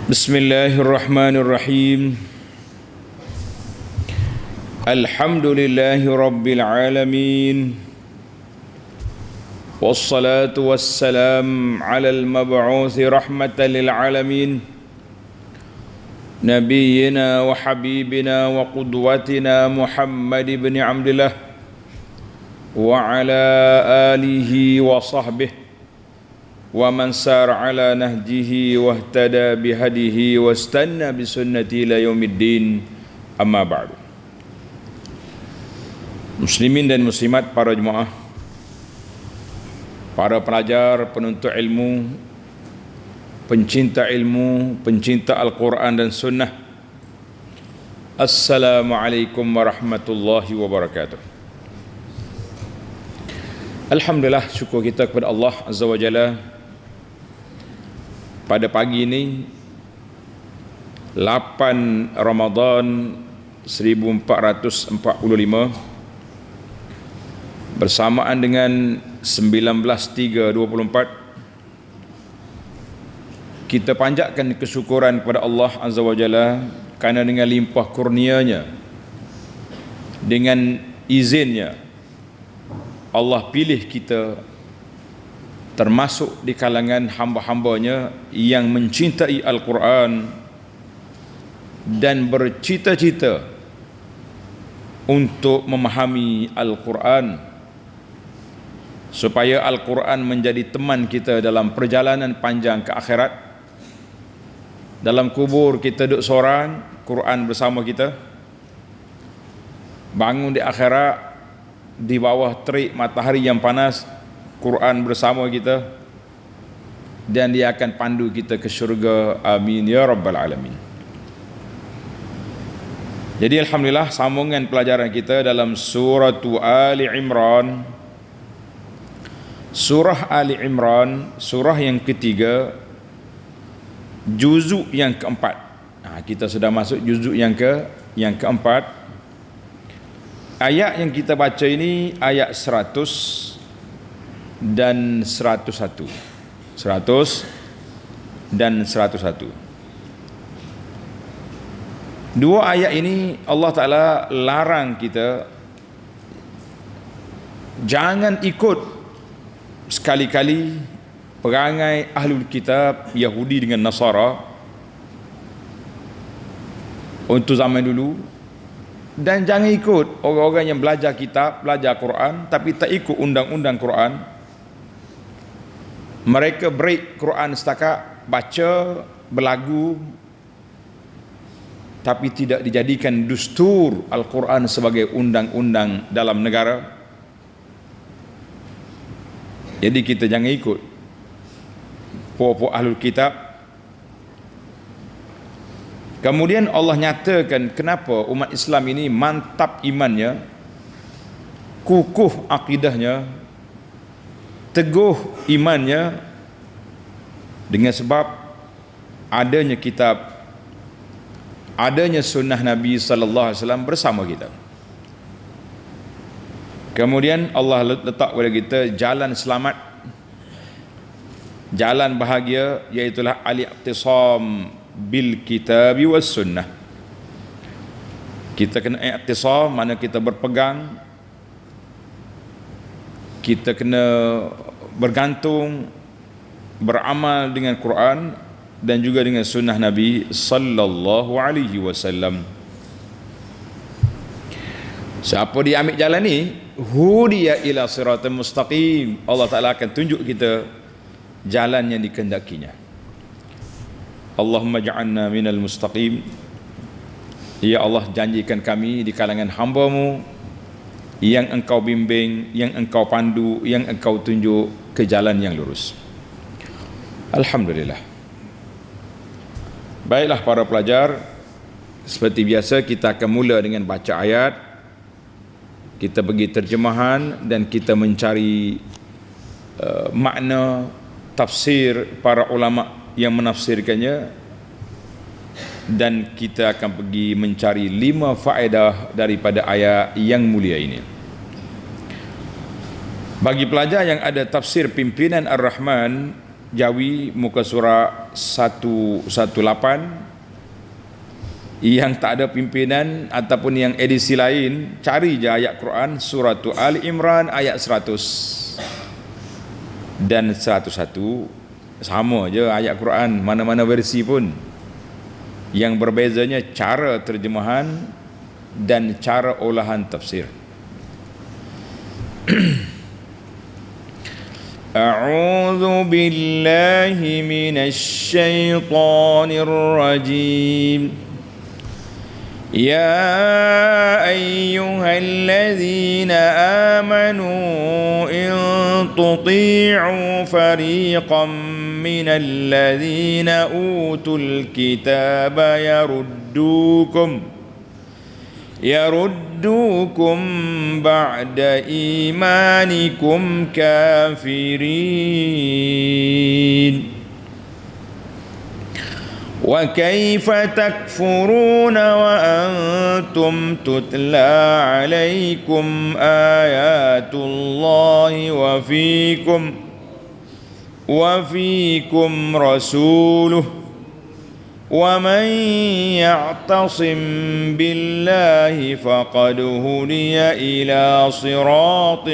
Bismillahirrahmanirrahim. Alhamdulillahi rabbil alamin. Wassalatu wassalam ala al-mab'uthi rahmatan lil alamin. Nabiyyina wa habibina wa qudwatina Muhammad ibn Abdullah wa ala alihi wa sahbihi wa man sar ala nahjihi wahtada bihadihi wastanna bisunnati ila yaumiddin, amma ba'du. Muslimin dan muslimat, para jemaah, para pelajar, penuntut ilmu, pencinta ilmu, pencinta Al-Quran dan Sunnah, Assalamualaikum warahmatullahi wabarakatuh. Alhamdulillah, syukur kita kepada Allah Azza wa Jalla. Pada pagi ini 8 Ramadan 1445 bersamaan dengan 19/3/24, kita panjatkan kesyukuran kepada Allah Azza wa Jalla kerana dengan limpah kurnia-Nya, dengan izinnya, Allah pilih kita termasuk di kalangan hamba-hambanya yang mencintai Al-Quran dan bercita-cita untuk memahami Al-Quran, supaya Al-Quran menjadi teman kita dalam perjalanan panjang ke akhirat. Dalam kubur kita duduk seorang, Quran bersama kita. Bangun di akhirat, di bawah terik matahari yang panas, Quran bersama kita, dan dia akan pandu kita ke syurga. Amin ya rabbal alamin. Jadi alhamdulillah, sambungan pelajaran kita dalam surah Ali Imran. Surah Ali Imran, surah yang ketiga, juzuk yang keempat. Kita sudah masuk juzuk yang keempat. Ayat yang kita baca ini ayat 100 dan 101. 100 dan 101. Dua ayat ini Allah Ta'ala larang kita jangan ikut sekali-kali perangai ahlul kitab, Yahudi dengan Nasara untuk zaman dulu, dan jangan ikut orang-orang yang belajar kitab, belajar Quran tapi tak ikut undang-undang Quran. Mereka break Quran setakat baca, berlagu, tapi tidak dijadikan dustur Al-Quran sebagai undang-undang dalam negara. Jadi kita jangan ikut puak-puak ahlul kitab. Kemudian Allah nyatakan kenapa umat Islam ini mantap imannya, kukuh akidahnya, teguh imannya, dengan sebab adanya kitab, adanya sunnah Nabi sallallahu alaihi wasallam bersama kita. Kemudian Allah letak kepada kita jalan selamat, jalan bahagia, iaitulah al-i'tisam bil kitabi was sunnah. Kita kena i'tisam, mana kita berpegang, kita kena bergantung, beramal dengan Quran dan juga dengan sunnah Nabi sallallahu alaihi wasallam. Siapa dia ambil jalan ni, hudiya ila siratal mustaqim, Allah Ta'ala akan tunjuk kita jalan yang dikehendakinya. Allahumma ja'alna minal mustaqim. Ya Allah, janjikan kami di kalangan hamba-Mu yang Engkau bimbing, yang Engkau pandu, yang Engkau tunjuk ke jalan yang lurus. Alhamdulillah. Baiklah para pelajar, seperti biasa kita akan mula dengan baca ayat, kita bagi terjemahan dan kita mencari makna tafsir para ulama yang menafsirkannya, dan kita akan pergi mencari 5 faedah daripada ayat yang mulia ini. Bagi pelajar yang ada tafsir pimpinan Ar-Rahman, Jawi muka surat 118. Yang tak ada pimpinan ataupun yang edisi lain, cari je ayat Quran surah Ali Imran ayat 100 dan 101. Sama je ayat Quran, mana-mana versi pun. Yang berbezanya cara terjemahan dan cara olahan tafsir. A'udzu billahi minasy syaithanir rajim. يا أيها الذين آمنوا إن تطيعوا فريقا من الذين أوتوا الكتاب يردوكم بعد إيمانكم كافرين وكيف تكفرون وأنتم تتلى عليكم آيات الله وفيكم رسوله ومن يعتصم بالله فقد هدي إلى صراط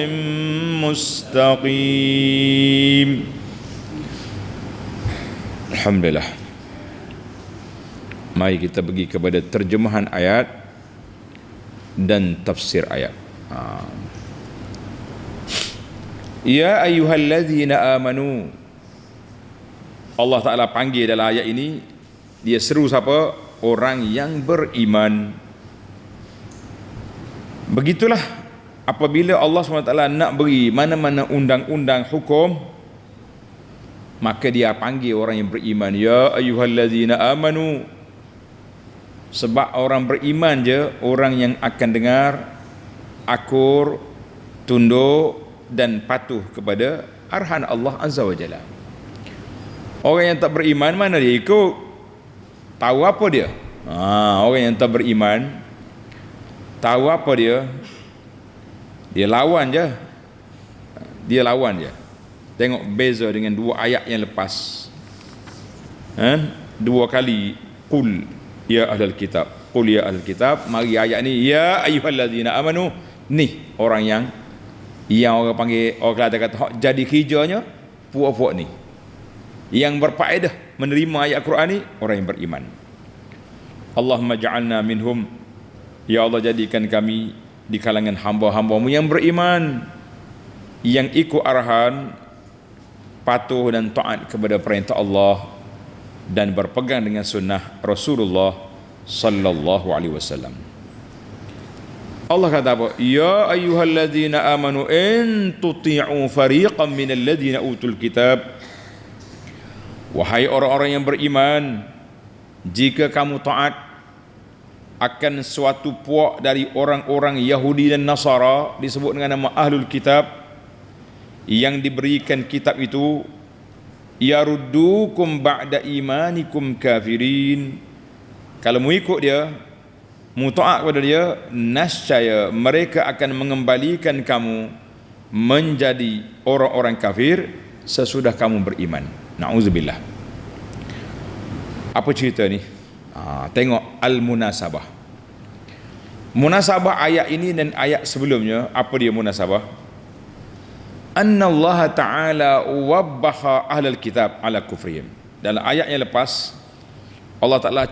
مستقيم. الحمد لله. Mari kita pergi kepada terjemahan ayat dan tafsir ayat. Ya ayyuhallazina amanu. Allah Ta'ala panggil dalam ayat ini, dia seru siapa? Orang yang beriman. Begitulah apabila Allah SWT nak beri mana-mana undang-undang hukum, maka dia panggil orang yang beriman. Ya ayyuhallazina amanu. Sebab orang beriman je orang yang akan dengar, akur, tunduk dan patuh kepada arahan Allah Azza wa Jalla. Orang yang tak beriman, mana dia ikut? Tahu apa dia? Orang yang tak beriman tahu apa dia? Dia lawan je. Tengok beza dengan dua ayat yang lepas. Dua kali qul ya ahlul kitab, qul ya ahlul kitab. Mari ayat ni ya ayyuhallazina amanu. Ni orang yang orang panggil, orang kata jadi kerjanya puak-puak ni, yang berfaedah menerima ayat Quran ni, orang yang beriman. Allahumma ja'alna minhum. Ya Allah, jadikan kami di kalangan hamba-hambamu yang beriman, yang ikut arahan, patuh dan taat kepada perintah Allah dan berpegang dengan sunnah Rasulullah sallallahu alaihi wasallam. Allah kata apa? Ya ayyuhalladzina amanu in tuti'u fariqan minal ladzina utul kitab. Wahai orang-orang yang beriman, jika kamu taat akan suatu puak dari orang-orang Yahudi dan Nasara, disebut dengan nama ahlul kitab, yang diberikan kitab itu, yaruddukum ba'da imanikum kafirin. Kalau mu ikut dia, mu taat kepada dia, nascaya mereka akan mengembalikan kamu menjadi orang-orang kafir sesudah kamu beriman. Na'udzubillah. Apa cerita ni? Tengok al-munasabah. Munasabah ayat ini dan ayat sebelumnya. Apa dia munasabah? Anna Allah Ta'ala wabbaha ahlul kitab ala kufrihim. Dalam ayat yang lepas, Allah Ta'ala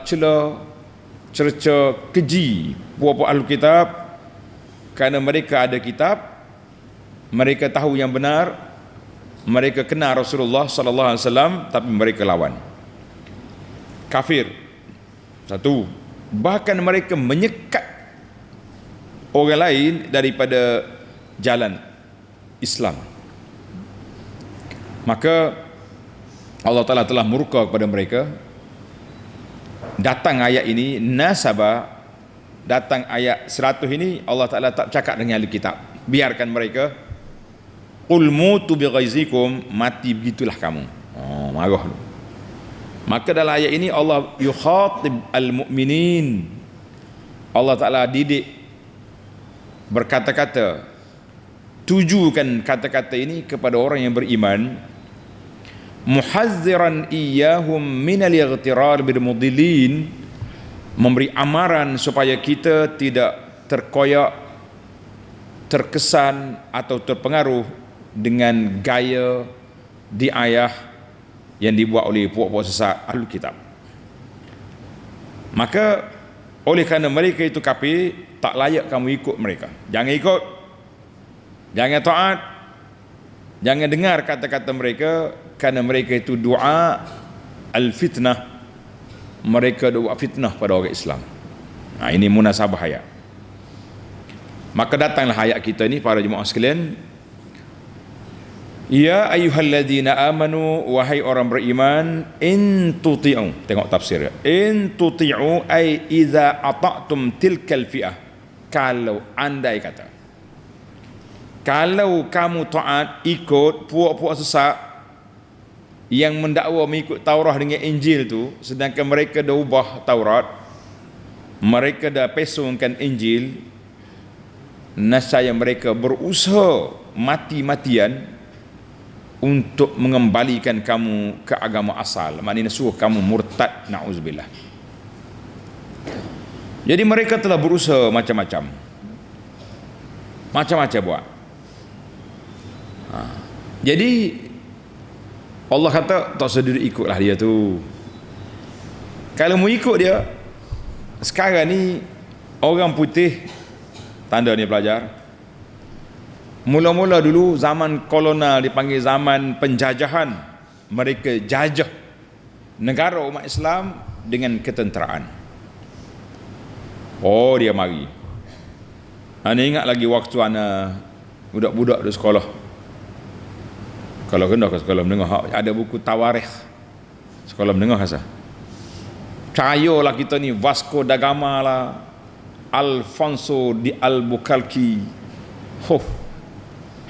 cerca keji puak-puak ahlul kitab kerana mereka ada kitab, mereka tahu yang benar, mereka kenal Rasulullah sallallahu alaihi wasallam, tapi mereka lawan. Kafir. Satu, bahkan mereka menyekat orang lain daripada jalan Islam. Maka Allah Ta'ala telah murka kepada mereka. Datang ayat ini, nasabah, datang ayat 100 ini, Allah Ta'ala tak cakap dengan ahli kitab, biarkan mereka. Qul mutu bighaizikum, mati begitulah kamu. Marah. Maka dalam ayat ini Allah yukhatib al-mu'minin. Allah Ta'ala didik, berkata-kata, tujukan kata-kata ini kepada orang yang beriman. muhazziran iyyahum minal ightirar bil mudillin, memberi amaran supaya kita tidak terkoyak, terkesan atau terpengaruh dengan gaya diayah yang dibuat oleh puak-puak sesat Ahlul Kitab. Maka oleh kerana mereka itu kafir, tak layak kamu ikut mereka. Jangan ikut, jangan taat, jangan dengar kata-kata mereka, kerana mereka itu doa al-fitnah, mereka doa fitnah pada orang Islam. Ini munasabah ayat. Maka datanglah ayat kita ni, para jemaah sekalian. Ya ayyuhalladzina amanu, wahai orang beriman, in tuti'u, tengok tafsir ya, in tuti'u ay idza ata'tum tilkal fi'ah, kalau andai kata, kalau kamu taat ikut puak-puak sesat yang mendakwa mengikut Taurat dengan Injil tu, sedangkan mereka dah ubah Taurat, mereka dah pesongkan Injil, nescaya mereka berusaha mati-matian untuk mengembalikan kamu ke agama asal, maknanya suruh kamu murtad, na'udzubillah. Jadi mereka telah berusaha macam-macam buat. Jadi Allah kata tak sedar ikutlah dia tu. Kalau mau ikut dia, sekarang ni orang putih, tanda ni pelajar, mula-mula dulu zaman kolonial dipanggil zaman penjajahan, mereka jajah negara umat Islam dengan ketenteraan. Oh, dia mari. Ana ingat lagi waktu ana budak-budak di sekolah. Kalau kena ke sekolah menengah ada buku tawarikh. Sekolah menengah asa. Cahayalah kita ni, Vasco da Gama lah, Alfonso di Albuquerque.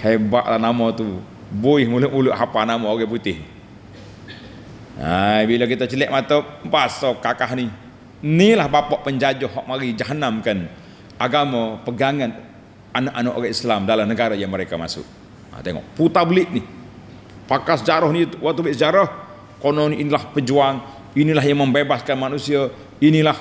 Hebatlah nama tu. Boy mulut-mulut hafal nama orang putih. Bila kita celik mata, pasal kakak ni, inilah bapak penjajah hak mari jahanamkan agama pegangan anak-anak orang Islam dalam negara yang mereka masuk. Tengok putar belit ni, pakar sejarah ni, waktu bersejarah konon inilah pejuang, inilah yang membebaskan manusia, inilah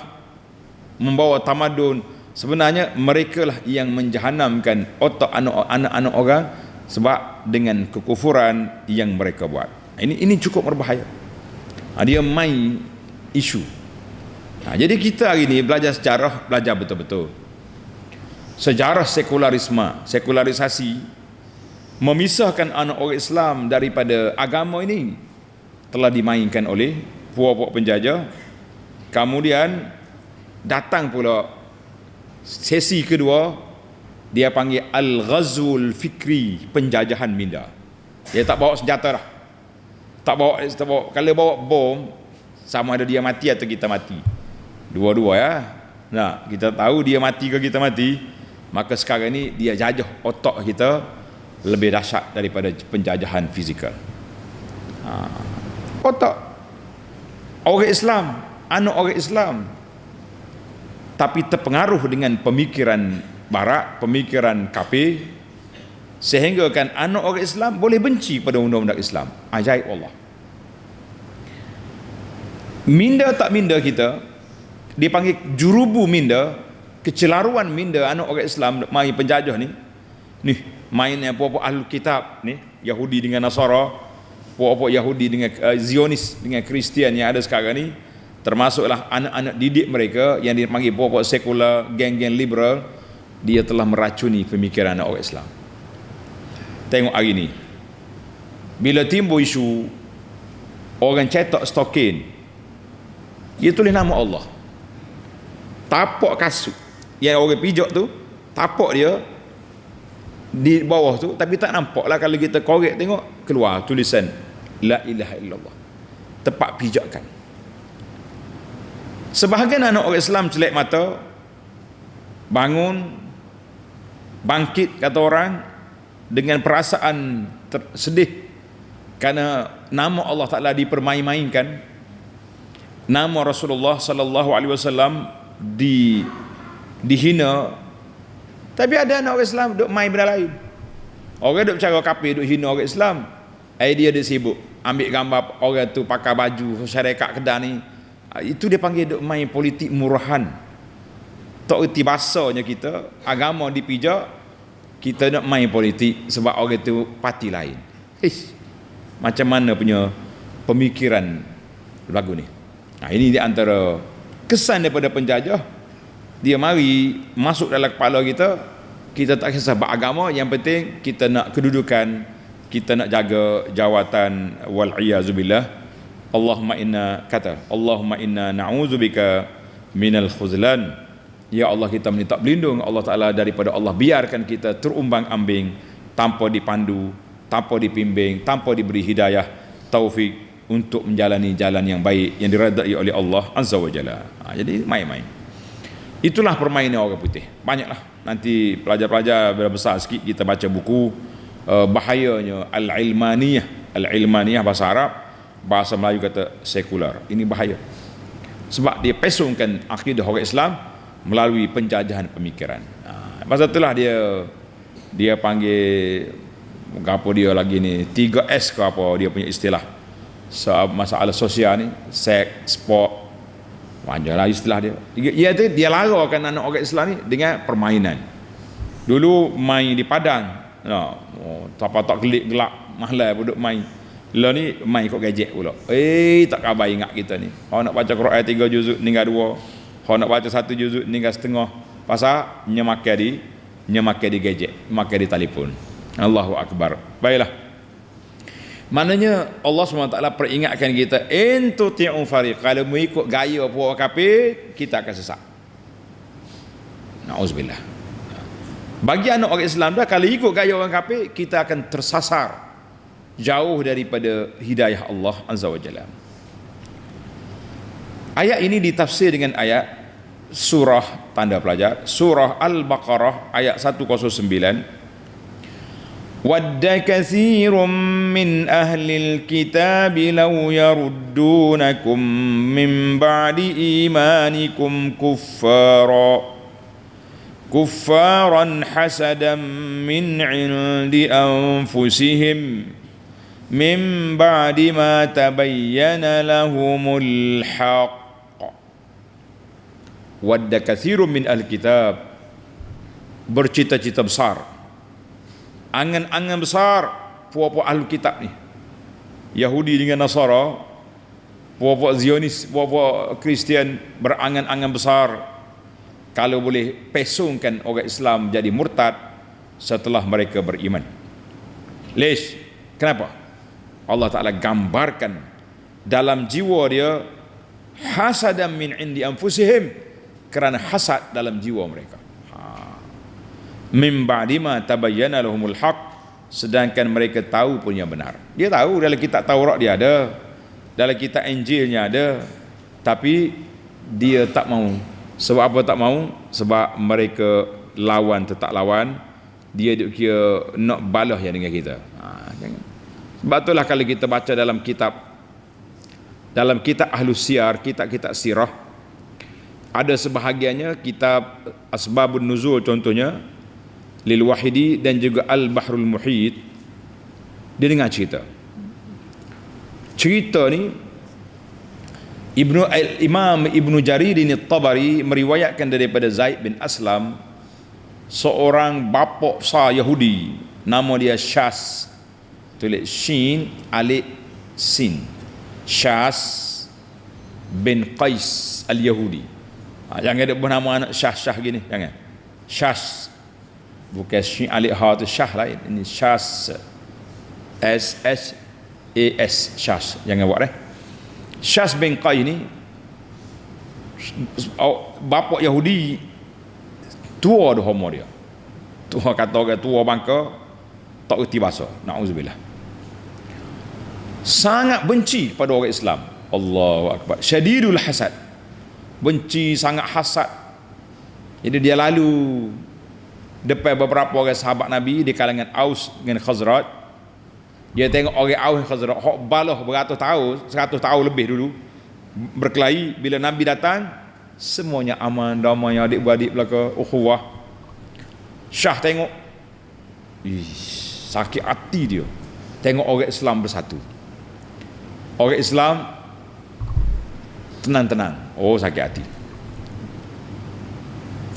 membawa tamadun. Sebenarnya mereka lah yang menjahanamkan otak anak-anak orang sebab dengan kekufuran yang mereka buat. Ini cukup berbahaya. Dia main isu. Jadi kita hari ni belajar sejarah, belajar betul-betul. Sejarah sekularisasi memisahkan anak orang Islam daripada agama ini telah dimainkan oleh puak-puak penjajah. Kemudian datang pula sesi kedua, dia panggil al-ghazwul fikri, penjajahan minda. Dia tak bawa senjata dah. Tak bawa, kalau bawa bom, sama ada dia mati atau kita mati. Dua-dua ya. Nah, kita tahu dia mati ke kita mati, maka sekarang ni dia jajah otak kita lebih dahsyat daripada penjajahan fizikal. Otak orang Islam, anak orang Islam, tapi terpengaruh dengan pemikiran barat, pemikiran kafir, sehingga kan anak orang Islam boleh benci pada undang-undang Islam. Ajaib Allah. Minda tak minda kita dipanggil jurubu minda, kecelaruan minda anak orang Islam mari penjajah ni mainnya puak-puak Ahlul Kitab ni, Yahudi dengan Nasara, puak-puak Yahudi dengan Zionis dengan Kristian yang ada sekarang ni, termasuklah anak-anak didik mereka yang dipanggil puak-puak sekular, geng-geng liberal. Dia telah meracuni pemikiran anak orang Islam. Tengok hari ni, bila timbul isu orang cetak stokin, dia tulis nama Allah, tapak kasut yang orang pijak tu, tapak dia di bawah tu, tapi tak nampak lah. Kalau kita korek tengok, keluar tulisan La ilaha illallah, tepat pijakan. Sebahagian anak orang Islam celek mata, bangun, bangkit kata orang, dengan perasaan sedih kerana nama Allah Ta'ala dipermain-mainkan, nama Rasulullah sallallahu alaihi wasallam dihina. Tapi ada anak orang Islam duk main benda lain. Orang duk bercara kafir, duk hina orang Islam, dia sibuk ambil gambar orang tu pakai baju syarikat Kedah ni, itu dia panggil duk main politik murahan. Tak erti bahasanya kita, agama dipijak, kita nak main politik sebab orang tu parti lain. Macam mana punya pemikiran lagu ni. Ini di antara kesan daripada penjajah. Dia mari masuk dalam kepala kita, kita tak kisah beragama, yang penting kita nak kedudukan, kita nak jaga jawatan, wal'iyazubillah. Allahumma inna na'udzubika minal khuzlan. Ya Allah, kita minta berlindung Allah Ta'ala daripada Allah biarkan kita terumbang-ambing tanpa dipandu, tanpa dibimbing, tanpa diberi hidayah, taufik untuk menjalani jalan yang baik yang diredai oleh Allah Azza wa Jalla. Jadi main-main. Itulah permainan orang putih. Banyaklah. Nanti pelajar-pelajar bila besar sikit kita baca buku bahayanya al-ilmaniyah. Al-ilmaniyah bahasa Arab, bahasa Melayu kata sekular. Ini bahaya. Sebab dia pesongkan akidah orang Islam melalui penjajahan pemikiran. Pasal itulah dia panggil apa dia lagi ni 3S ke apa dia punya istilah. Masalah sosial ni, seks, sport, panjanglah istilah dia. Dia larakan anak orang Islam ni dengan permainan. Dulu main di padang, tak gelik gelak mahal duduk main. Lah ni main kok gadget pula. Tak khabar ingat kita ni. Kalau nak baca Quran 3 juzuk tinggal 2. Kalau nak baca 1 juzuk tinggal setengah. Pasal nyemakai di gadget, makai di telefon. Allahu akbar. Baiklah. Maknanya Allah SWT peringatkan kita, in tuti'u fariq, kalau mengikut gaya orang kafir, kita akan sesat. Na'udzubillah. Bagi anak orang Islam dah, kalau ikut gaya orang kafir, kita akan tersasar jauh daripada hidayah Allah Azza wa Jalla. Ayat ini ditafsir dengan ayat surah tanda pelajar, surah Al-Baqarah ayat 109. وَدَّ كَثِيرٌ مِّنْ أَهْلِ الْكِتَابِ لَوْ يَرُدُّونَكُمْ مِّنْ بَعْدِ إِيمَانِكُمْ كُفَّارًا حَسَدًا مِّنْ عِنْدِ أَنفُسِهِمْ مِّنْ بَعْدِ مَا تَبَيَّنَ لَهُمُ الْحَقُّ. وَدَّ كَثِيرٌ مِّنْ أَهْلِ الْكِتَابِ, bercita-cita besar, angan-angan besar puak-puak ahli kitab ni, Yahudi dengan Nasara, puak-puak Zionis, puak-puak Kristian, berangan-angan besar kalau boleh pesongkan orang Islam jadi murtad setelah mereka beriman. Lish, kenapa? Allah Ta'ala gambarkan dalam jiwa dia hasadam min indi anfusihim, kerana hasad dalam jiwa mereka. Min ba'di ma tabayyana lahumul haq, sedangkan mereka tahu pun yang benar. Dia tahu dalam kitab Taurat dia ada, dalam kitab Injilnya ada, tapi dia tak mau. Sebab apa tak mau? Sebab mereka lawan, tetap lawan. Dia kira nak balas yang dengan kita. Sebab itulah kalau kita baca dalam kitab Ahlus Siyar, kitab-kitab sirah, ada sebahagiannya kitab Asbabun Nuzul contohnya, Lil Wahidi dan juga Al-Bahrul Muhit, dia dengar cerita ni. Imam Ibnu Jarir ini Tabari meriwayatkan daripada Zaid bin Aslam, seorang bapa besar Yahudi, nama dia Syas, tulis Shin Alif Sin, Syas bin Qais Al-Yahudi. Jangan ada bernama anak Syah gini, jangan. Syas, bukan Shin Alif Ha tu Syah lain, ini Syas, S-H-A-S, Syas, jangan buat Syas bin Qais ni bapa Yahudi, tua dah umur dia, tua, kata orang tua bangka, tak erti bahasa, na'udzubillah. Sangat benci pada orang Islam. Allahu akbar. Syadidul hasad, benci, sangat hasad. Jadi dia lalu depan beberapa orang sahabat Nabi di kalangan Aus dengan Khazraj. Dia tengok orang Aus dan Khazraj hok balah beratus tahun, 100 tahun lebih dulu berkelahi. Bila Nabi datang, semuanya aman, damai, adik-beradik belaka, ukhuwah. Syah tengok, sakit hati dia tengok orang Islam bersatu. Orang Islam tenang-tenang, oh sakit hati.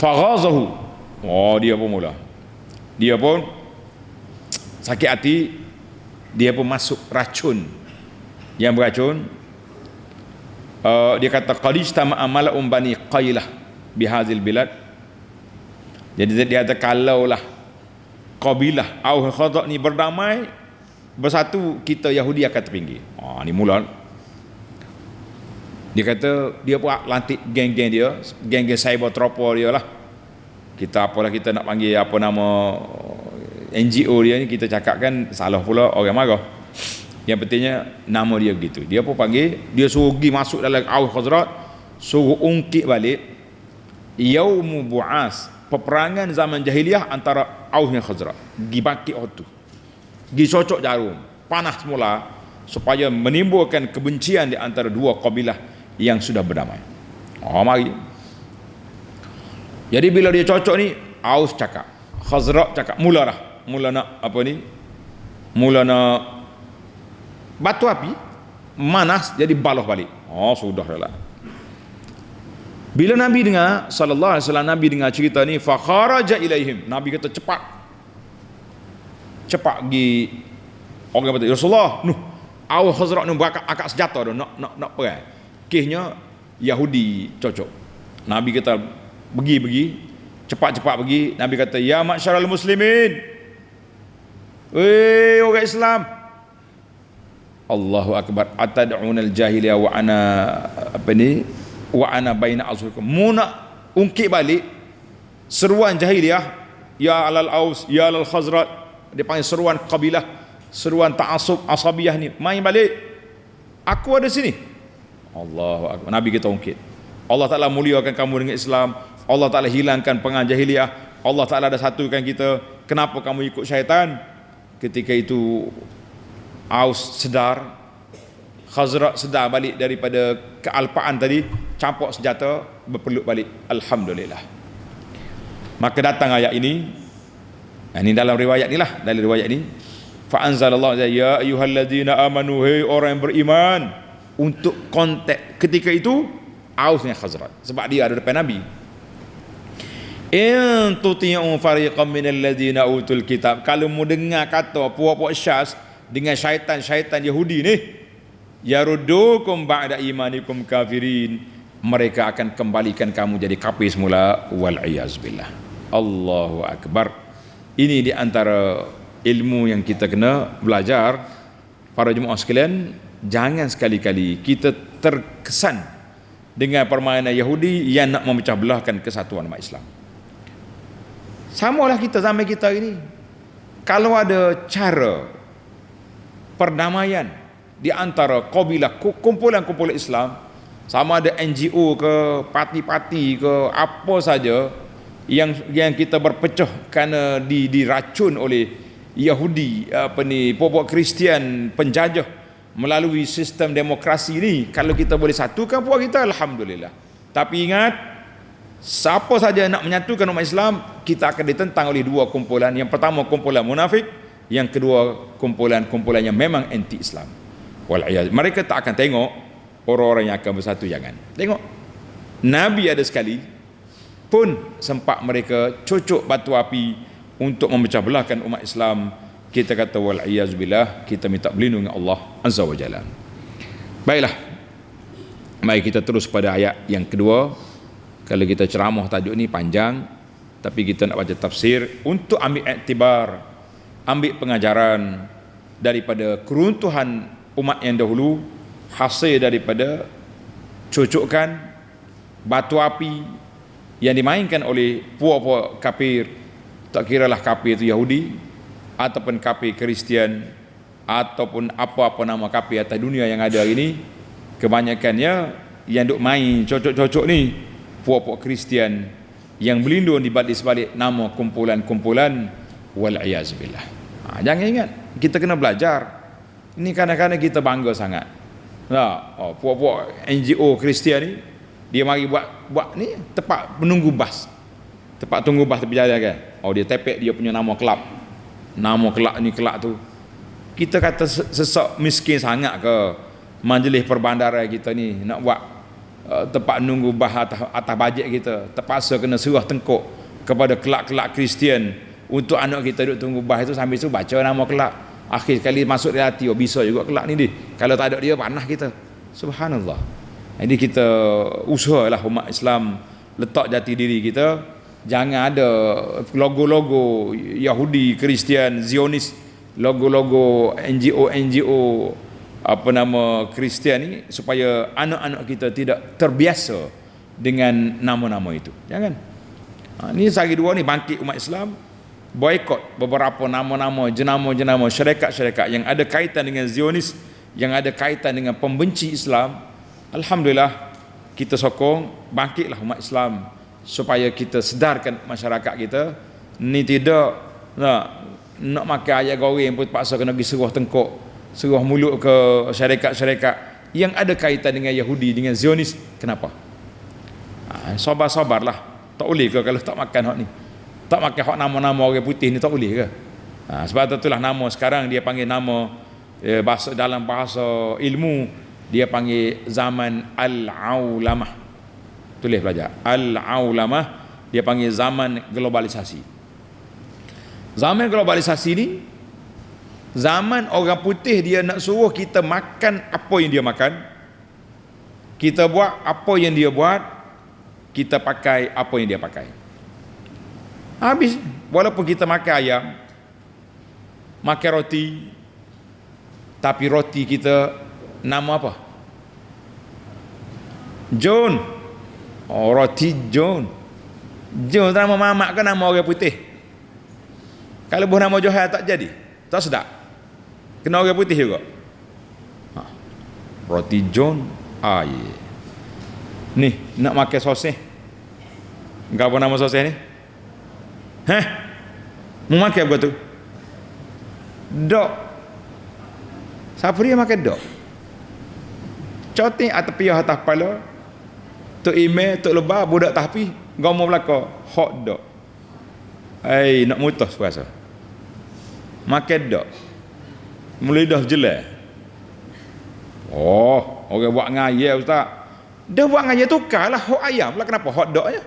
Faghazahu, oh dia pun mula, dia pun sakit hati, dia pun masuk racun yang beracun. Dia kata qadistama'a mala'un bani qailah bihazil bilad. Jadi dia kata kalaulah qabilah au khadha ni berdamai bersatu, kita Yahudi akan terpinggir. Ni mula dia kata dia pun lantik geng-geng dia, geng-geng cyber tropa dia lah. Kita apalah kita nak panggil apa nama NGO dia ni, kita cakap kan salah pula, orang marah. Yang pentingnya nama dia begitu. Dia pun panggil, dia suruh pergi masuk dalam Aus Khazraj, suruh ungkit balik Yaumu Bu'as, peperangan zaman jahiliah antara Aus dan Khazraj. Pergi bangkit waktu, pergi cocok jarum, panas semula, supaya menimbulkan kebencian di antara dua kabilah yang sudah berdamai. Mari. Jadi bila dia cocok ni, Aus cakap, Khazraj cakap, mula nak apa ni, mula nak batu api, manas, jadi baloh balik. Sudah lah. Bila Nabi dengar sallallahu alaihi wasallam, Nabi dengar cerita ni, fa kharaja ilaihim, Nabi kata cepat pergi. Orang kata, ya Rasulullah, Aus Khazraj ni akak senjata dah nak perang. Kisnya Yahudi cocok. Nabi kata pergi cepat pergi. Nabi kata, ya ma'syaral muslimin, orang Islam, Allahu akbar, atad'unal jahiliyah wa ana baina azhurikum. Mu nak ungkit balik seruan jahiliyah, ya alal Aus, ya alal Khazraj, dia panggil seruan kabilah, seruan ta'assub asabiyah ni, main balik, aku ada sini. Allahu akbar. Nabi kita ungkit, Allah Ta'ala muliakan kamu dengan Islam, Allah Ta'ala hilangkan pengan jahiliyah, Allah Ta'ala ada satukan kita, kenapa kamu ikut syaitan? Ketika itu Aus sedar, Khazraj sedar balik daripada kealpaan tadi, campur senjata, berpeluk balik. Alhamdulillah. Maka datang ayat ini. Ini dalam riwayat ni lah, dalam riwayat ni, fa anzalallahu ya ayyuhalladzina amanu, hei orang yang beriman. Untuk konteks ketika itu Aus dengan Khazraj, sebab dia ada depan Nabi. In tuti'u fariqam minal ladzina utul kitab, kalau mu dengar kata puak-puak Syas dengan syaitan Yahudi ni, yaruddukum ba'da imanikum kafirin, mereka akan kembalikan kamu jadi kafir semula, wal iyaz billah. Allahu akbar. Ini di antara ilmu yang kita kena belajar. Para jemaah sekalian, jangan sekali-kali kita terkesan dengan permainan Yahudi yang nak memecah belahkan kesatuan umat Islam. Samalah kita zaman kita ini, kalau ada cara perdamaian di antara kabilah, kumpulan-kumpulan Islam, sama ada NGO ke, parti-parti ke, apa saja yang kita berpecah kerana diracun oleh Yahudi, puak-puak Kristian penjajah melalui sistem demokrasi ni, kalau kita boleh satukan puak kita, alhamdulillah. Tapi ingat, siapa saja nak menyatukan umat Islam, kita akan ditentang oleh dua kumpulan. Yang pertama kumpulan munafik, yang kedua kumpulan yang memang anti Islam. Mereka tak akan tengok orang-orang yang akan bersatu, jangan tengok. Nabi ada sekali pun sempat mereka cocok batu api untuk memecah belahkan umat Islam. Kita kata wal'iyazubillah, kita minta berlindung dengan Allah Azza wa Jalla. Baiklah, mari kita terus pada ayat yang kedua. Kalau kita ceramah tajuk ni panjang, tapi kita nak baca tafsir untuk ambil iktibar, ambil pengajaran daripada keruntuhan umat yang dahulu, hasil daripada cocokan batu api yang dimainkan oleh puak-puak kafir. Tak kiralah kafir itu Yahudi ataupun kafir Kristian ataupun apa-apa nama kafir atas dunia yang ada hari ini, kebanyakannya yang duk main cocok-cocok ni puak-puak Kristian yang berlindung di balik-balik nama kumpulan-kumpulan, wal-iyaz billah. Jangan ingat, kita kena belajar. Ini kadang-kadang kita bangga sangat. Puak-puak NGO Kristian ni, dia mari buat ni tempat menunggu bas, tempat tunggu bas tepi jalan kan. Dia tepek dia punya nama kelab. Nama kelab ni kelab tu. Kita kata sesak miskin sangat ke? majlis perbandaran kita ni nak buat tempat nunggu bah atas bajet kita, terpaksa kena serah tengkuk kepada kelak-kelak Kristian untuk anak kita duduk tunggu bah itu, sambil tu baca nama kelak. Akhir sekali masuk di hati, oh bisa juga kelak ni dia. Kalau tak ada dia panah kita. Subhanallah. Jadi kita usahalah umat Islam letak jati diri kita, jangan ada logo-logo Yahudi, Kristian, Zionis, logo-logo NGO apa nama Kristian ni, supaya anak-anak kita tidak terbiasa dengan nama-nama itu. Jangan. Ni sehari dua ni bangkit umat Islam, boikot beberapa nama-nama jenama-jenama syarikat-syarikat yang ada kaitan dengan Zionis, yang ada kaitan dengan pembenci Islam. Alhamdulillah, kita sokong bangkitlah umat Islam supaya kita sedarkan masyarakat kita ni tidak nak makan ayat goreng pun paksa kena pergi seruah tengkuk, seruah mulut ke syarikat-syarikat yang ada kaitan dengan Yahudi, dengan Zionis. Kenapa? Sabar-sabarlah. Tak boleh ke kalau tak makan hak ni? Tak makan hak nama-nama orang putih ni, tak boleh ke? Sebab itulah nama sekarang dia panggil nama dalam bahasa ilmu dia panggil zaman al-aulamah. Tulis pelajar, al-aulamah, dia panggil zaman globalisasi. Zaman globalisasi ni zaman orang putih dia nak suruh kita makan apa yang dia makan, kita buat apa yang dia buat, kita pakai apa yang dia pakai. Habis, walaupun kita makan ayam, makan roti, tapi roti kita nama apa? John. Oh, roti John. John nama mamak ke nama orang putih? Kalau buah nama Johor tak jadi, tak sedap. Kena orang putih juga. Roti John. Yeah. Ni nak makan sosis. Apa nama sosis ni? Mau makan apa tu? Dok. Siapa dia makan dok? Coting atas piah atas kepala. Tok email, tok lebar, budak tahpi, gomo belaka, hot dog. Nak mutus puasa. Makan dok. Melidah jelek. Oh, orang buat ngaya ustaz. Dia buat ngaya tukarlah hot ayam lah, kenapa hot dog aja?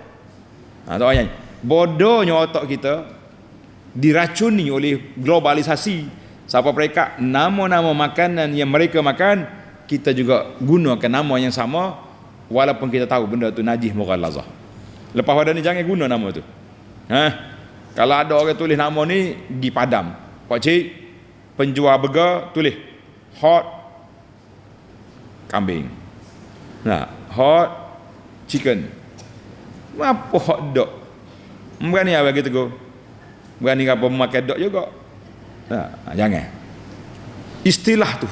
Tok ayam. Bodohnya otak kita diracuni oleh globalisasi. Siapa mereka nama-nama makanan yang mereka makan, kita juga gunakan nama yang sama walaupun kita tahu benda tu najis mughallazah. Lepas pada ni jangan guna nama tu. Kalau ada orang tulis nama ni pergi padam. Pak cik penjual burger tulis hot kambing. Hot chicken. Apa hot dog? Berani apa kita go? Berani apa memakai dog juga? Jangan. Istilah tu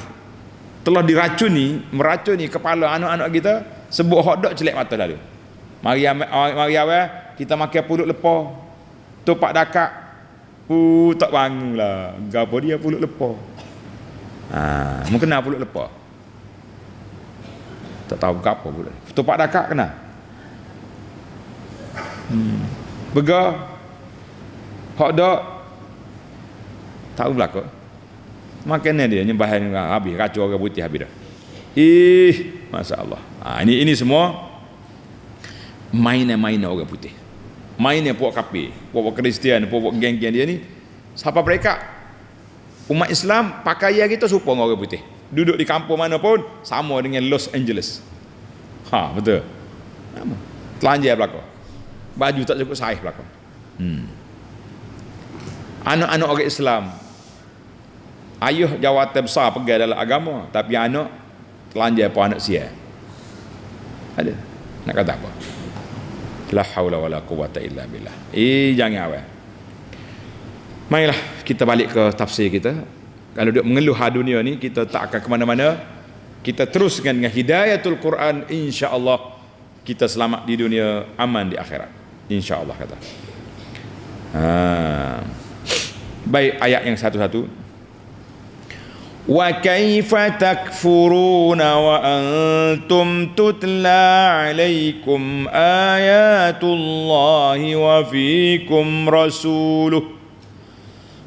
telah meracuni kepala anak-anak kita, sebut hot dog celek mata lalu. Mari awal kita makan pulut lepa, tupak dakak, tak bangunlah. Gapo dia pulut lepa? Mungkin kenal pulut lepa. Tak tahu gapo pulut. Tupak dakak kena. Burger, hot dog, tahu belaka. Makanan dia bahan habis, kacau orang putih habis dah. Masya-Allah. Ini semua mainan orang putih. Mainan puak kafir, puak Kristian, puak geng-geng dia ni. Siapa mereka? Umat Islam pakaian kita serupa dengan orang putih. Duduk di kampung mana pun sama dengan Los Angeles. Betul. Telanjang belaka. Baju tak cukup saiz belaka. Anak-anak orang Islam, ayah jawatan besar pergi dalam agama, tapi anak telanjang apa anak sia. Ada. Nak kata apa? La haula wala quwata illa billah. Jangan awal. Marilah kita balik ke tafsir kita. Kalau duk mengeluh dunia ni, kita tak akan ke mana-mana. Kita teruskan dengan hidayatul Quran, insya-Allah kita selamat di dunia, aman di akhirat. Insya-Allah kata. Baik, ayat yang satu-satu. Wa kaifa takfuruna wa antum tutla alaikum ayatullahi wa fiikum rasuluh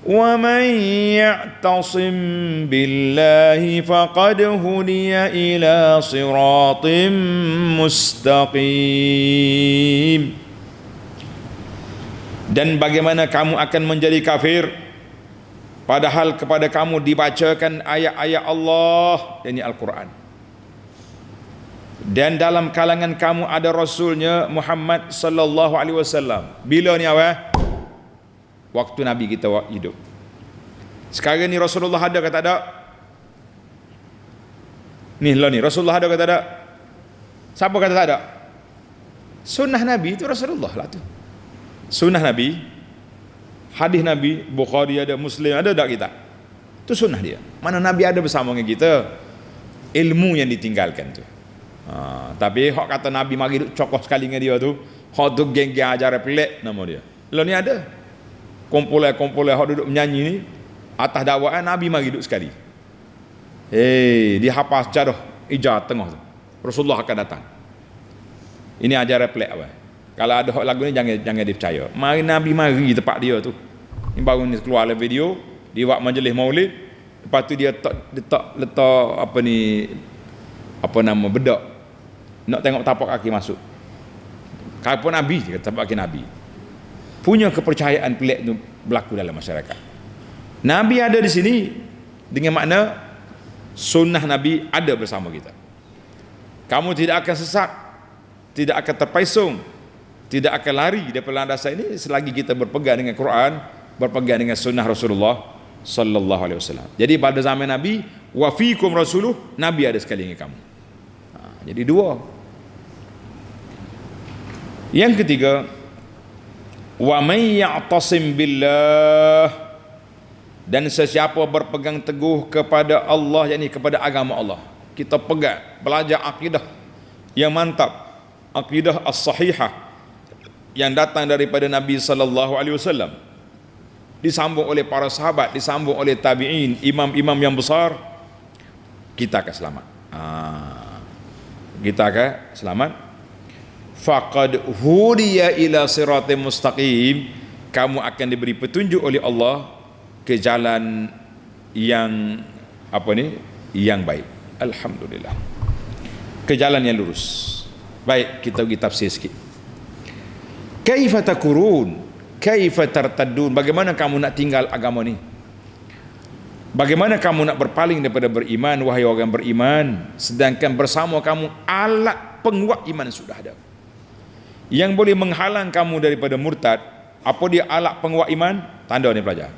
وَمَنْ يَعْتَصِمْ بِاللَّهِ فَقَدْ هُدِيَ إِلَى صِرَاطٍ مُسْتَقِيمٍ. Dan bagaimana kamu akan menjadi kafir padahal kepada kamu dibacakan ayat-ayat Allah, ini Al-Quran, dan dalam kalangan kamu ada Rasulnya Muhammad sallallahu alaihi wasallam. Bila ni awal? Waktu Nabi kita hidup. Sekarang ni Rasulullah ada ke tak ada? Ni lah ni Rasulullah ada ke tak ada? Siapa kata tak ada? Sunnah Nabi itu Rasulullah lah tu. Sunnah Nabi, hadis Nabi, Bukhari ada, Muslim ada tak kita? Itu sunnah dia. Mana Nabi ada bersama dengan kita, ilmu yang ditinggalkan tu. Tapi hak kata Nabi mari duk cokoh sekali dengan dia tu, hak tu geng-geng ajaran pelik nama dia. Lah ni ada kumpulan hak duduk menyanyi ni atas dakwaan Nabi mari duk sekali. Dia hafal sejarah Ijaz tengah tu. Rasulullah akan datang. Ini ajaran pelik apa? Kalau ada hak lagu ni jangan dipercaya. Mari Nabi mari tempat dia tu. Ni baru ni keluar dalam video, dia buat majlis Maulid, lepas tu dia letak apa ni, apa nama, bedak nak tengok tapak kaki masuk. Kalau Nabi dia kata tapak kaki Nabi. Punya kepercayaan pelik tu berlaku dalam masyarakat. Nabi ada di sini dengan makna sunnah Nabi ada bersama kita. Kamu tidak akan sesat, tidak akan terpaisung, tidak akan lari daripada landasan ini selagi kita berpegang dengan Quran, berpegang dengan sunnah Rasulullah sallallahu alaihi wasallam. Jadi pada zaman Nabi, wa fiikum rasuluh, Nabi ada sekali dengan kamu. Jadi dua. Yang ketiga, wa may ya'tasim billah, dan sesiapa berpegang teguh kepada Allah, yakni kepada agama Allah. Kita pegang, belajar akidah yang mantap, akidah as-sahihah yang datang daripada Nabi sallallahu alaihi wasallam, disambung oleh para sahabat, disambung oleh tabi'in, imam-imam yang besar, kita akan selamat. Kita akan selamat. Faqad hudiya ila siratim mustaqim, kamu akan diberi petunjuk oleh Allah ke jalan yang apa ni, yang baik. Alhamdulillah, ke jalan yang lurus. Baik, kita pergi tafsir sikit. Kaifa takurun, kaifa tartaddun, bagaimana kamu nak tinggal agama ni? Bagaimana kamu nak berpaling daripada beriman, wahai orang beriman, sedangkan bersama kamu alat penguat iman sudah ada yang boleh menghalang kamu daripada murtad. Apa dia alat penguat iman? Tanda ni pelajar.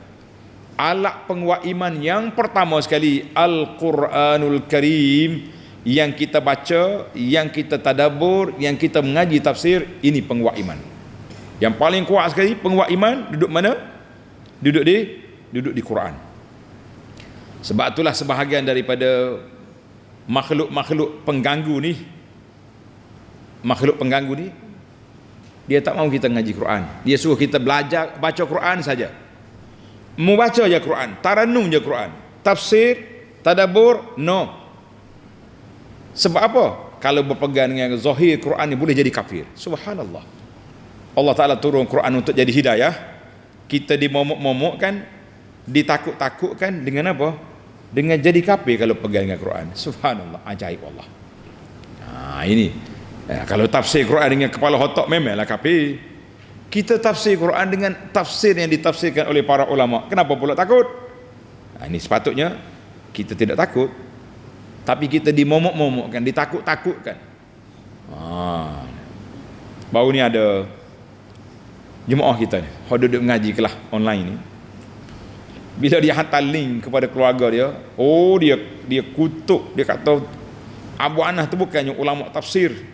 Alat penguat iman yang pertama sekali Al-Quranul Karim, yang kita baca, yang kita tadabbur, yang kita mengaji tafsir. Ini penguat iman yang paling kuat sekali. Penguat iman duduk mana? Duduk di Quran. Sebab itulah sebahagian daripada makhluk pengganggu ni, dia tak mahu kita mengaji Quran. Dia suruh kita belajar baca Quran saja. Mau baca je Quran, taranum je Quran, tafsir, tadabbur, no. Sebab apa? Kalau berpegang dengan zahir Quran ni boleh jadi kafir. Subhanallah. Allah Ta'ala turun Quran untuk jadi hidayah. Kita dimomok-momokkan, ditakut-takutkan dengan apa? Dengan jadi kafir kalau pegang dengan Quran. Subhanallah, ajaib Allah. Ini kalau tafsir Quran dengan kepala otak memanglah kafir. Kita tafsir Quran dengan tafsir yang ditafsirkan oleh para ulama, kenapa pula takut? Ini sepatutnya kita tidak takut, tapi kita dimomok-momokkan, ditakut-takutkan. Baru ni ada jemaah kita ni, dia duduk mengaji kelas online ni. Bila dia hantar link kepada keluarga dia, dia kutuk, dia kata Abu Anas tu bukannya ulama tafsir.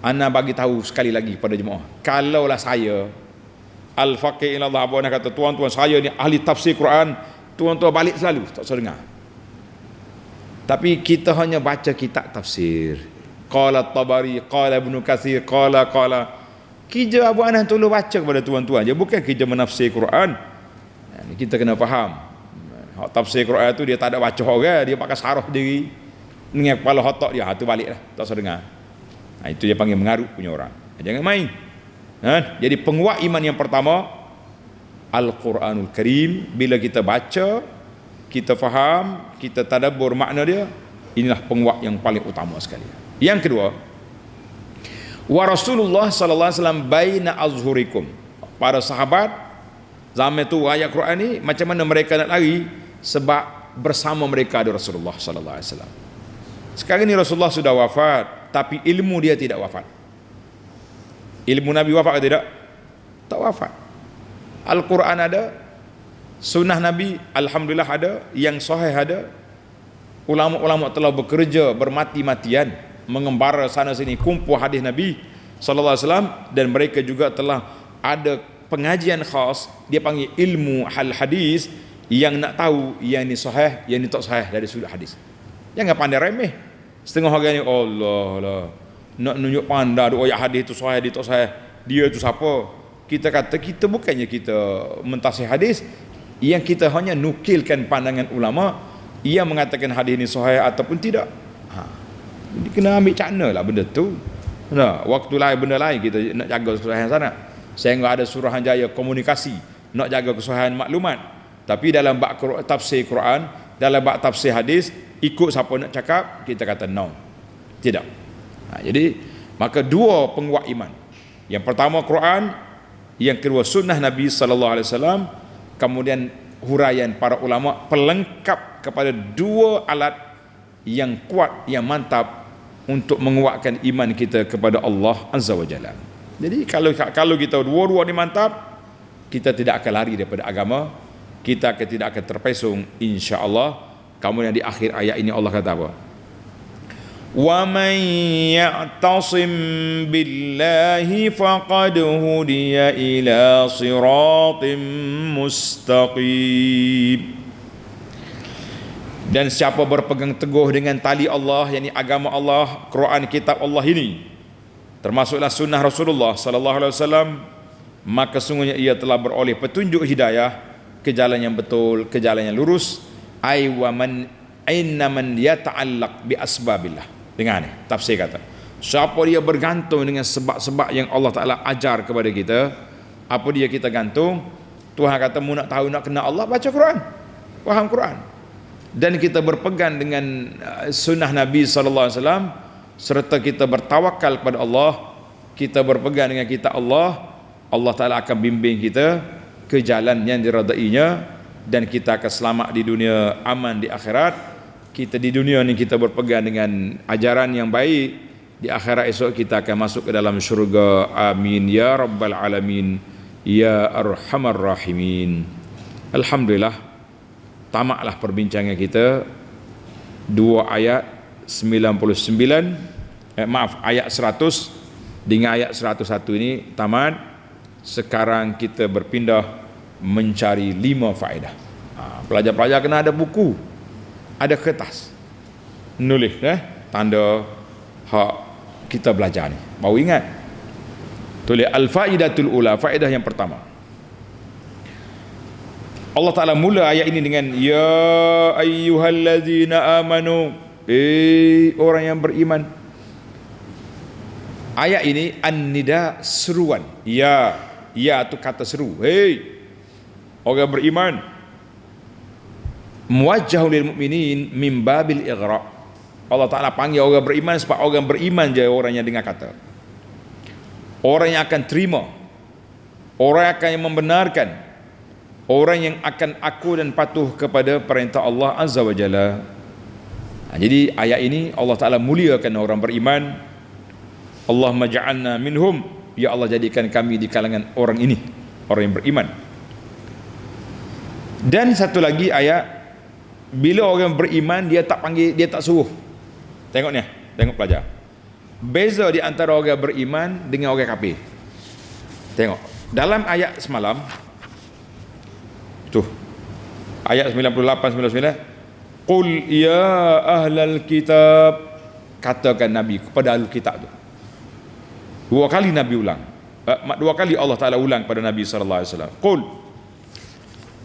Ana bagi tahu sekali lagi pada jemaah, kalaulah saya al-faqih ila Allah, Abu Anas kata, tuan-tuan saya ni ahli tafsir Quran, tuan-tuan balik selalu tak usah dengar. Tapi kita hanya baca kitab tafsir. Qala Tabari, qala Ibnu Katsir, qala kerja Abu Anas tolong baca kepada tuan-tuan je, bukan kerja menafsir Quran. Kita kena faham. Tafsir Quran tu dia tak ada baca orang, dia pakai sarah diri dengan kepala otak dia, tu baliklah, tak usah dengar. Itu dia panggil mengarut punya orang. Jangan main. Jadi penguat iman yang pertama, Al-Quranul Karim. Bila kita baca, kita faham, kita tadabbur makna dia, inilah penguat yang paling utama sekali. Yang kedua, wa Rasulullah sallallahu alaihi wasallam baina azhurikum. Para sahabat zaman tu ayat Quran ni, macam mana mereka nak lari? Sebab bersama mereka ada Rasulullah sallallahu alaihi wasallam. Sekarang ni Rasulullah sudah wafat, tapi ilmu dia tidak wafat. Ilmu Nabi wafat atau tidak? Tak wafat. Al-Quran ada, sunnah Nabi alhamdulillah ada, yang sahih ada. Ulama-ulama telah bekerja bermati-matian mengembara sana sini kumpul hadis Nabi sallallahu alaihi wasallam, dan mereka juga telah ada pengajian khas, dia panggil ilmu hadis, yang nak tahu yang ni sahih, yang ni tak sahih dari sudut hadis. Jangan pandai remeh. Setengah orang ni Allah lah, nak nunjuk pandai ayat hadis tu sahih, dia tak sahih, dia tu siapa? Kita kata kita bukannya kita mentasih hadis, yang kita hanya nukilkan pandangan ulama yang mengatakan hadis ini sahih ataupun tidak. Jadi kena ambil cakna lah benda tu. Nah, waktu lain benda lain kita nak jaga kesahihan sana. Sehingga ada Suruhanjaya komunikasi nak jaga kesahihan maklumat. Tapi dalam bab tafsir Quran, dalam bab tafsir hadis, ikut siapa nak cakap, kita kata no. Tidak. Jadi maka dua penguat iman. Yang pertama Quran, yang kedua sunnah Nabi sallallahu alaihi wasallam, kemudian huraian para ulama pelengkap kepada dua alat yang kuat, yang mantap untuk menguatkan iman kita kepada Allah Azza wa Jalla. Jadi kalau kita dua-dua ni mantap, kita tidak akan lari daripada agama, kita tidak akan terpesong insya-Allah. Kemudian di akhir ayat ini Allah kata apa? Wa man ya'tasim billahi faqad hudiya ila siratim mustaqim. Dan siapa berpegang teguh dengan tali Allah, yakni agama Allah, Quran, kitab Allah ini, termasuklah sunnah Rasulullah sallallahu alaihi wasallam, maka sungguhnya ia telah beroleh petunjuk hidayah ke jalan yang betul, ke jalan yang lurus. Ai wa man aina man yata'allaq bi asbabillah. Dengar ni, tafsir kata, siapa dia bergantung dengan sebab-sebab yang Allah Ta'ala ajar kepada kita, apa dia kita gantung? Tuhan kata, mu nak tahu, nak kenal Allah, baca Quran, faham Quran. Dan kita berpegang dengan sunnah Nabi SAW, serta kita bertawakal kepada Allah, kita berpegang dengan kitab Allah, Allah Ta'ala akan bimbing kita ke jalan yang diradainya, dan kita akan selamat di dunia, aman di akhirat. Kita di dunia ni kita berpegang dengan ajaran yang baik, di akhirat esok kita akan masuk ke dalam syurga. Amin ya rabbal alamin ya arhamar rahimin. Alhamdulillah, tamatlah perbincangan kita. Dua ayat 99, ayat 100 dengan ayat 101 ini tamat. Sekarang kita berpindah mencari 5 faedah. Pelajar-pelajar kena ada buku, ada kertas, nulis tanda hak kita belajar ni. Baru ingat, tulis al-faidatul ula, faedah yang pertama. Allah Ta'ala mula ayat ini dengan ya ayyuhallazina amanu, orang yang beriman. Ayat ini an-nida, seruan. Ya tu kata seru, hei orang beriman. Muwajjahul lil mu'minin min babil ighra. Allah Ta'ala panggil orang beriman sebab orang beriman je orang yang dengar kata, orang yang akan terima, orang yang membenarkan, orang yang akan aku dan patuh kepada perintah Allah Azza wa Jalla. Jadi ayat ini Allah Ta'ala muliakan orang beriman. Allahumma ja'alna minhum, ya Allah jadikan kami di kalangan orang ini, orang yang beriman. Dan satu lagi ayat, bila orang beriman dia tak panggil, dia tak suruh. Tengok ni, tengok pelajar. Beza di antara orang beriman dengan orang kafir. Tengok dalam ayat semalam tu, ayat 98 99, qul ya ahlal kitab, katakan Nabi kepada ahlul kitab tu. Dua kali Nabi ulang, dua kali Allah Ta'ala ulang pada Nabi sallallahu alaihi wasallam, qul.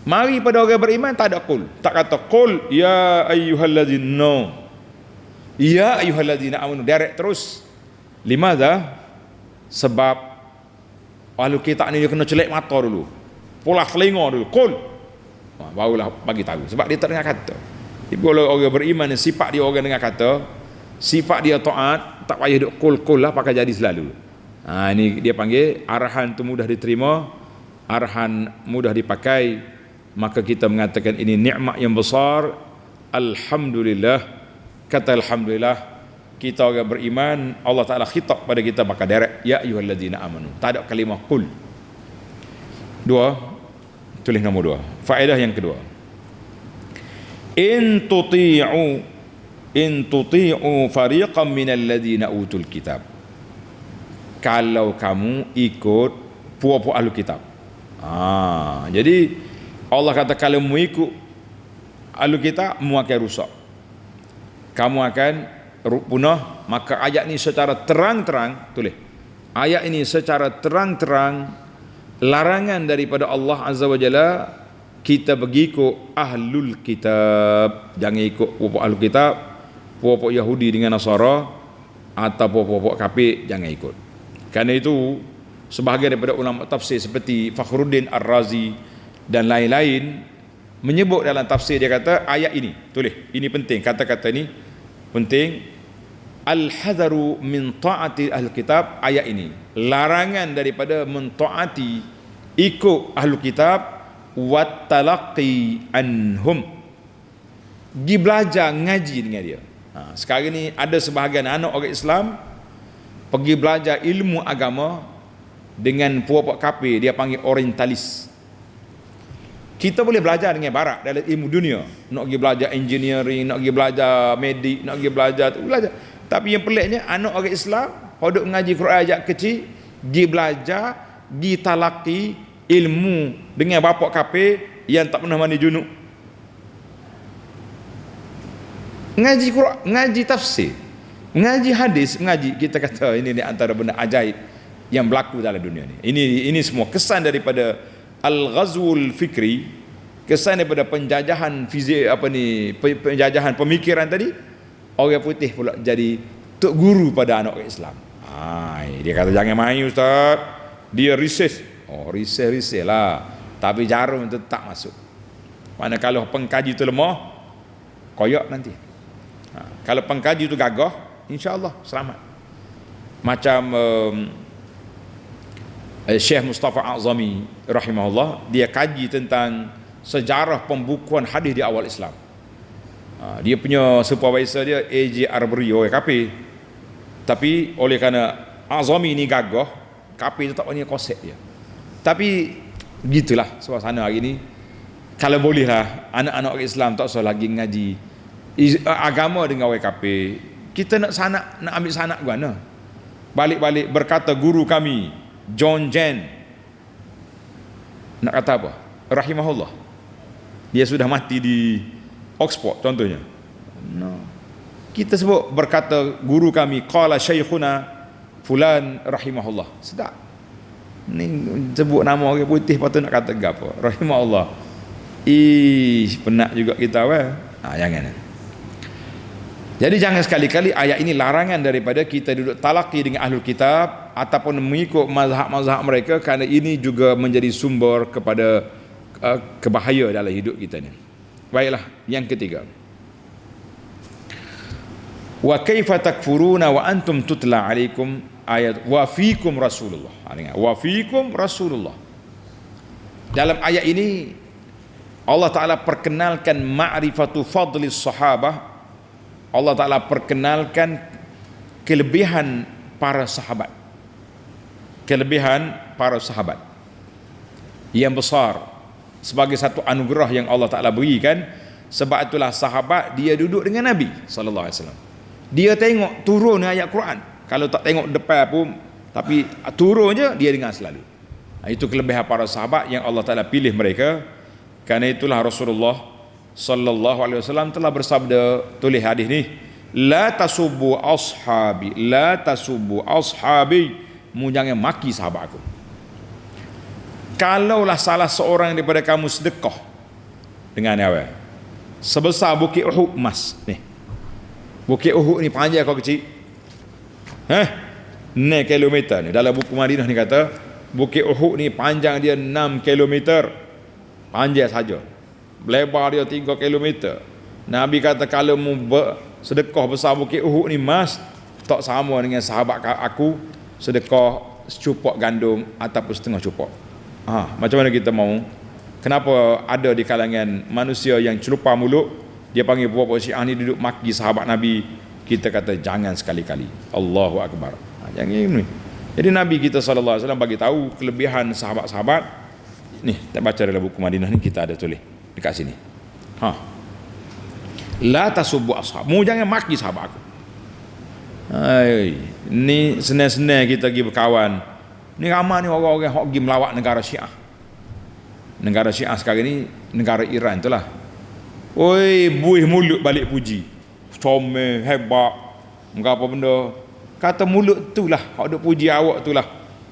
Mari pada orang beriman tak ada qul, tak kata qul ya ayyuhallazina, no, ya ayyuhallazina amanu, direct terus. Limadha? Sebab ahlul kitab ni dia kena celek mata dulu. polah telinga dulu, qul. Barulah bagi tahu, sebab dia tak dengar kata. Tapi kalau orang beriman, sifat dia orang dengar kata, sifat dia taat, tak payah duk qul lah, pakai jadi selalu. Ini dia panggil arahan tu mudah diterima, arahan mudah dipakai, maka kita mengatakan ini nikmat yang besar. Alhamdulillah. Kata alhamdulillah, kita orang beriman, Allah Ta'ala khitab pada kita pakai direct, ya ayyuhallazina amanu, tak ada kalimah qul. Dua, tulis nombor 2. Faedah yang kedua, in tuti'u fariqan minal ladzina utul kitab, kalau kamu ikut puak-puak ahli kitab. Jadi Allah kata kalau mu ikut ahli kitab, mu akan rusak, kamu akan punah. Maka ayat ini secara terang-terang, tulis, ayat ini secara terang-terang larangan daripada Allah Azza wa Jalla, kita pergi ikut ahlul kitab, jangan ikut puak-puak ahli kitab, puak-puak Yahudi dengan Nasara, atau puak-puak kafir, jangan ikut. Karena itu sebahagian daripada ulama tafsir seperti Fakhruddin Ar-Razi dan lain-lain menyebut dalam tafsir, dia kata ayat ini, tulis, ini penting, kata-kata ini penting, al-hadharu min ta'ati ahli kitab, ayat ini larangan daripada mentaati ikut ahli kitab, wat talaqi anhum, pergi belajar ngaji dengan dia. Sekarang ni ada sebahagian anak orang Islam pergi belajar ilmu agama dengan puak-puak kafir, dia panggil orientalis. Kita boleh belajar dengan barat dalam ilmu dunia, nak pergi belajar engineering, nak pergi belajar medik, nak pergi belajar tu belajar. Tapi yang peliknya, anak orang Islam hodok ngaji Quran ajak kecil, pergi belajar, pergi talaki ilmu dengan bapak kafir yang tak pernah mandi junub. Ngaji Quran, ngaji tafsir, ngaji hadis, ngaji, kita kata ini antara benda ajaib yang berlaku dalam dunia ni. Ini semua kesan daripada al-ghazwul fikri, kesan daripada penjajahan fizik, penjajahan pemikiran tadi. Orang putih pula jadi tok guru pada anak orang Islam. Dia kata jangan main ustaz, dia research. Research lah, tapi jarum itu tak masuk. Mana kalau pengkaji itu lemah, koyak nanti. Kalau pengkaji itu gagah, insya-Allah selamat. Macam Syekh Mustafa A'zami rahimahullah, dia kaji tentang sejarah pembukuan hadis di awal Islam. Dia punya supervisor dia AJ Arbery, orang kafir. Tapi oleh kerana A'zami ni gagah, kafir tu tak punya konsep dia. Tapi begitulah suasana hari ni. Kalau bolehlah anak-anak orang Islam tak usah lagi ngaji agama dengan orang kafir. Kita nak ambil sanak ke mana? Balik-balik berkata guru kami John Jen, nak kata apa? Rahimahullah. Dia sudah mati di Oxford contohnya. Kita sebut berkata guru kami qala syekhuna fulan rahimahullah. Sedap. Ni sebut nama orang putih patut nak kata gapo? Rahimahullah. Penat juga kita jangan. Jadi jangan sekali-kali ayat ini larangan daripada kita duduk talaki dengan ahlul kitab ataupun mengikut mazhab-mazhab mereka, kerana ini juga menjadi sumber kepada kebahaya dalam hidup kita ni. Baiklah, yang ketiga. Wa kaifa takfuruna wa antum tutla alaikum ayat wa fiikum Rasulullah. Wa fiikum Rasulullah. Dalam ayat ini Allah Ta'ala perkenalkan ma'rifatu fadli sahabah. Allah Ta'ala perkenalkan kelebihan para sahabat, kelebihan para sahabat yang besar sebagai satu anugerah yang Allah Ta'ala berikan. Sebab itulah sahabat dia duduk dengan Nabi SAW. Dia tengok turun ayat Quran, kalau tak tengok depan pun, tapi turun je dia dengar selalu. Itu kelebihan para sahabat yang Allah Ta'ala pilih mereka. Karena itulah Rasulullah sallallahu alaihi wasallam telah bersabda, tulis hadis ni, la tasubbu ashabi, mu jangan maki sahabat aku. Kalaulah salah seorang daripada kamu sedekah dengan apa? Sebesar bukit Uhud emas ni. Bukit Uhud ni panjang kau kecil. 6 kilometer ni. Dalam buku Madinah ni kata Bukit Uhud ni panjang dia 6 kilometer. Panjang saja. Lebar dia 3 kilometer. Nabi kata kalau mu sedekah besar Bukit Uhud ni mas, tak sama dengan sahabat aku sedekah secupok gandum ataupun setengah cupok. Macam mana kita mau? Kenapa ada di kalangan manusia yang celupa mulut, dia panggil puak-puak Syiah ni duduk maki sahabat Nabi. Kita kata jangan sekali-kali. Allahu Akbar. Jangan ini. Jadi Nabi kita sallallahu alaihi wasallam bagi tahu kelebihan sahabat-sahabat. Ni, tak baca dalam buku Madinah ni kita ada tulis dekat sini. La tasubbu ashab. Mu jangan maki sahabat aku. Ni senang-senang kita pergi berkawan. Ni ramai ni orang-orang hok pergi melawat negara Syiah. Negara Syiah sekarang ni negara Iran itulah. Oi, buih mulut balik puji. Comel, hebat. Enggak apa benda. Kata mulut itulah hok duk puji awak itulah.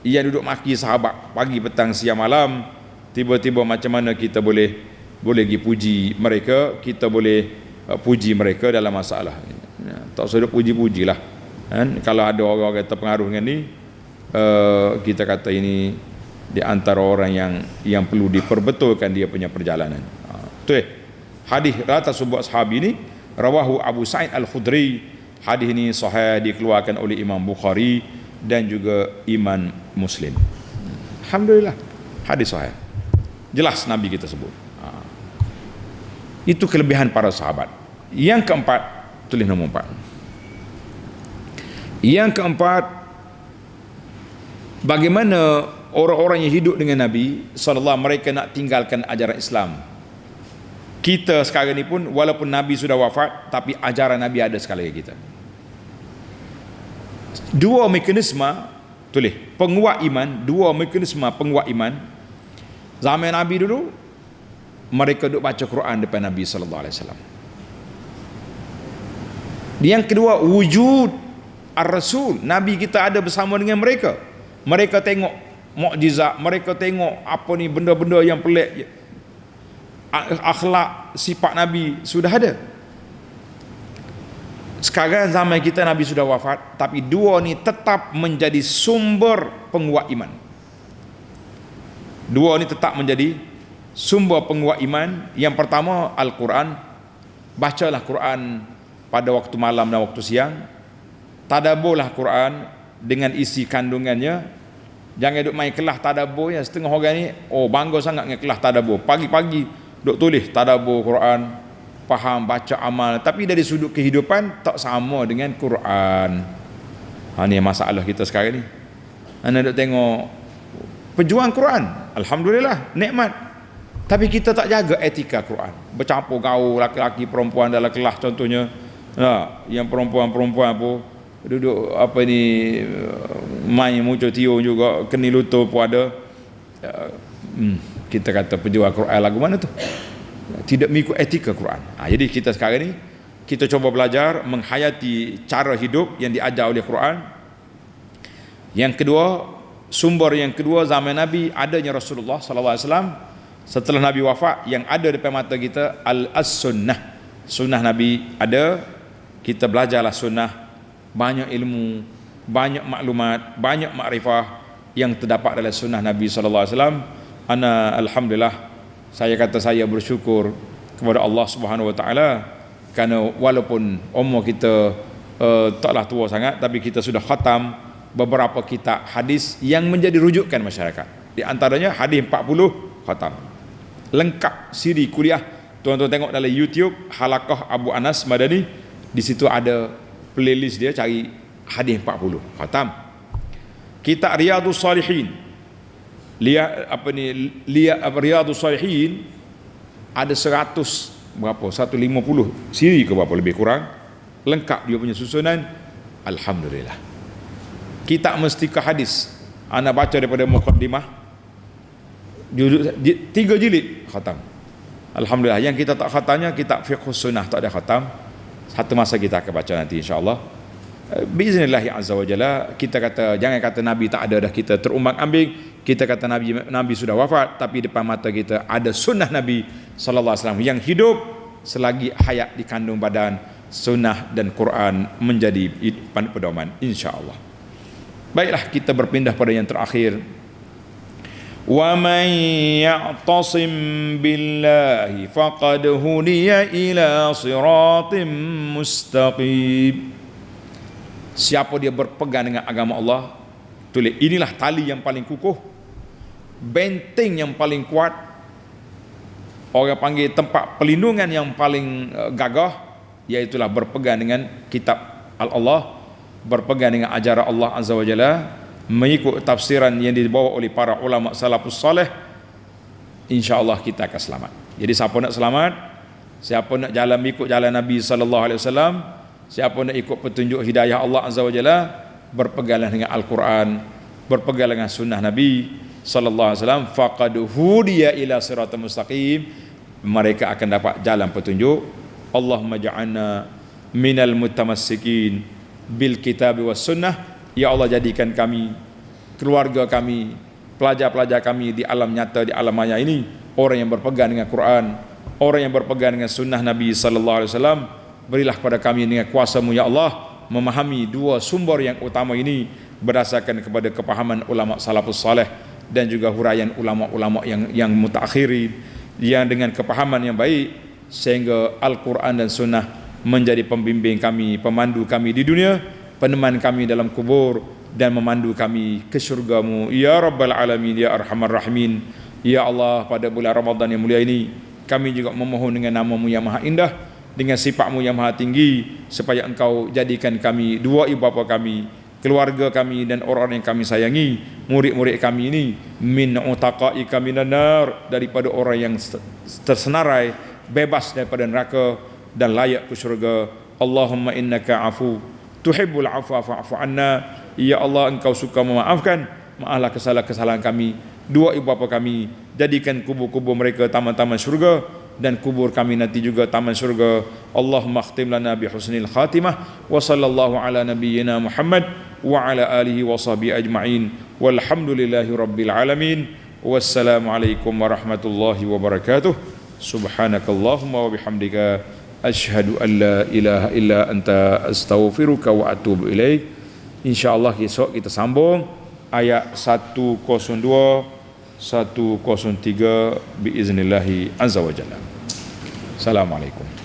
Ia duduk maki sahabat pagi petang siang malam. Tiba-tiba macam mana kita boleh pergi puji mereka, kita boleh puji mereka dalam masalah. Tak usah puji-pujilah. Kan? Kalau ada orang-orang terpengaruh dengan ni, kita kata ini di antara orang yang perlu diperbetulkan dia punya perjalanan. Tu hadis la tasubbu ashabi ni rawahu Abu Sa'id Al-Khudri. Hadis ini sahih, dikeluarkan oleh Imam Bukhari dan juga Imam Muslim. Alhamdulillah, hadis sahih. Jelas Nabi kita sebut. Itu kelebihan para sahabat. Yang keempat, tulis nombor 4. Yang keempat, bagaimana orang-orang yang hidup dengan Nabi sallallahu mereka nak tinggalkan ajaran Islam. Kita sekarang ni pun walaupun Nabi sudah wafat, tapi ajaran Nabi ada sekali lagi kita. Dua mekanisme, tulis, penguat iman, dua mekanisme penguat iman. Zaman Nabi dulu, mereka duk baca Quran depan Nabi sallallahu alaihi wasallam. Yang kedua, wujud ar-rasul, Nabi kita ada bersama dengan mereka. Mereka tengok mukjizat, mereka tengok apa ni benda-benda yang pelik, akhlak sifat Nabi sudah ada. Sekarang zaman kita Nabi sudah wafat, tapi dua ni tetap menjadi sumber penguat iman. Dua ni tetap menjadi sumber penguat iman. Yang pertama Al-Quran. Bacalah Quran pada waktu malam dan waktu siang. Tadabburlah Quran dengan isi kandungannya. Jangan duk main kelas tadabbur ya. Setengah orang ni bangga sangat dengan kelas tadabbur. Pagi-pagi duk tulis tadabbur Quran, faham, baca, amal, tapi dari sudut kehidupan tak sama dengan Quran. Ni masalah kita sekarang ni. Anda duk tengok pejuang Quran, alhamdulillah, nikmat. Tapi kita tak jaga etika Quran. Bercampur gaul laki-laki perempuan dalam kelas contohnya. Yang perempuan-perempuan pun duduk main muncul tiung juga, keni lutut pun ada. Kita kata pejuang Quran lagu mana tu? Tidak mengikut etika Quran. Jadi kita sekarang ni kita cuba belajar menghayati cara hidup yang diajar oleh Quran. Yang kedua, sumber yang kedua zaman Nabi adanya Rasulullah sallallahu alaihi wasallam. Setelah Nabi wafat, yang ada depan mata kita al-sunnah. Sunnah Nabi ada, kita belajarlah sunnah. Banyak ilmu, banyak maklumat, banyak makrifah yang terdapat dalam sunnah Nabi sallallahu alaihi wasallam. Alhamdulillah, saya kata saya bersyukur kepada Allah Subhanahu wa taala kerana walaupun umur kita taklah tua sangat, tapi kita sudah khatam beberapa kitab hadis yang menjadi rujukan masyarakat. Di antaranya hadis 40 khatam. Lengkap siri kuliah. Tuan-tuan tengok dalam YouTube Halaqah Abu Anas Madani, di situ ada playlist dia, cari hadis 40 khatam. Kitab Riyadhus Salihin. Riyadhus Salihin ada 100 berapa? 150 siri ke berapa lebih kurang. Lengkap dia punya susunan. Alhamdulillah. Kitab Mustika Hadis, ana baca daripada muqaddimah 3 jilid khatam. Alhamdulillah. Yang kita tak khatamnya kitab Fiqhus Sunnah tak ada khatam. Satu masa kita akan baca nanti insya-Allah. Biiznillah azza wa jalla. Kita kata jangan kata Nabi tak ada dah kita terumbang-ambing. Kita kata Nabi sudah wafat, tapi depan mata kita ada sunnah Nabi sallallahu alaihi wasallam yang hidup selagi hayat di kandung badan. Sunnah dan Quran menjadi pedoman insya-Allah. Baiklah, kita berpindah pada yang terakhir. wa man ya'tasim billahi faqad hudiya ila siratim mustaqim. Siapa dia berpegang dengan agama Allah, tulis inilah tali yang paling kukuh, benteng yang paling kuat, orang panggil tempat perlindungan yang paling gagah, iaitulah berpegang dengan kitab Allah, berpegang dengan ajaran Allah Azza wa Jalla, mengikut tafsiran yang dibawa oleh para ulama salafus salih. InsyaAllah kita akan selamat. Jadi siapa nak selamat, siapa nak jalan ikut jalan Nabi sallallahu alaihi wasallam, siapa nak ikut petunjuk hidayah Allah Azza wa Jalla, berpeganglah dengan Al-Quran, berpeganglah dengan sunnah Nabi sallallahu alaihi wasallam, faqad hudiya ila siratal mustaqim, mereka akan dapat jalan petunjuk. Allahumma ja'alna minal mutamassikin bil kitab was sunnah. Ya Allah, jadikan kami, keluarga kami, pelajar-pelajar kami di alam nyata, di alam maya ini, orang yang berpegang dengan Quran, orang yang berpegang dengan sunnah Nabi sallallahu alaihi wasallam. Berilah kepada kami dengan kuasa-Mu ya Allah memahami dua sumber yang utama ini berdasarkan kepada kepahaman ulama salafus saleh dan juga huraian ulama-ulama yang mutaakhirin, yang dengan kepahaman yang baik, sehingga Al-Quran dan sunnah menjadi pembimbing kami, pemandu kami di dunia, peneman kami dalam kubur, dan memandu kami ke syurga-Mu ya Rabbal Alamin ya Arhamar Rahimin. Ya Allah, pada bulan Ramadan yang mulia ini kami juga memohon dengan nama-Mu yang maha indah, dengan sifat-Mu yang maha tinggi, supaya Engkau jadikan kami, dua ibu bapa kami, keluarga kami, dan orang-orang yang kami sayangi, murid-murid kami ini, min utaqaika minan nar, daripada orang yang tersenarai, bebas daripada neraka dan layak ke syurga. Allahumma innaka afu tuhibbul afwa fa'fu anna. Ya Allah, Engkau suka memaafkan, maaflah kesalahan-kesalahan kami, dua ibu bapa kami, jadikan kubur-kubur mereka taman-taman syurga, dan kubur kami nanti juga taman syurga. Allahumma khtim lana bi husnil khatimah, wa sallallahu ala nabiyyina Muhammad wa ala alihi wa sahbihi ajma'in, walhamdulillahi rabbil alamin. Wassalamu alaikum warahmatullahi wabarakatuh. Subhanakallahumma wa bihamdika asyhadu an la ilaha illa anta astaghfiruka wa atubu ilaik. InsyaAllah esok kita sambung ayat 102 103 biiznillahi azza wa jalla. Assalamualaikum.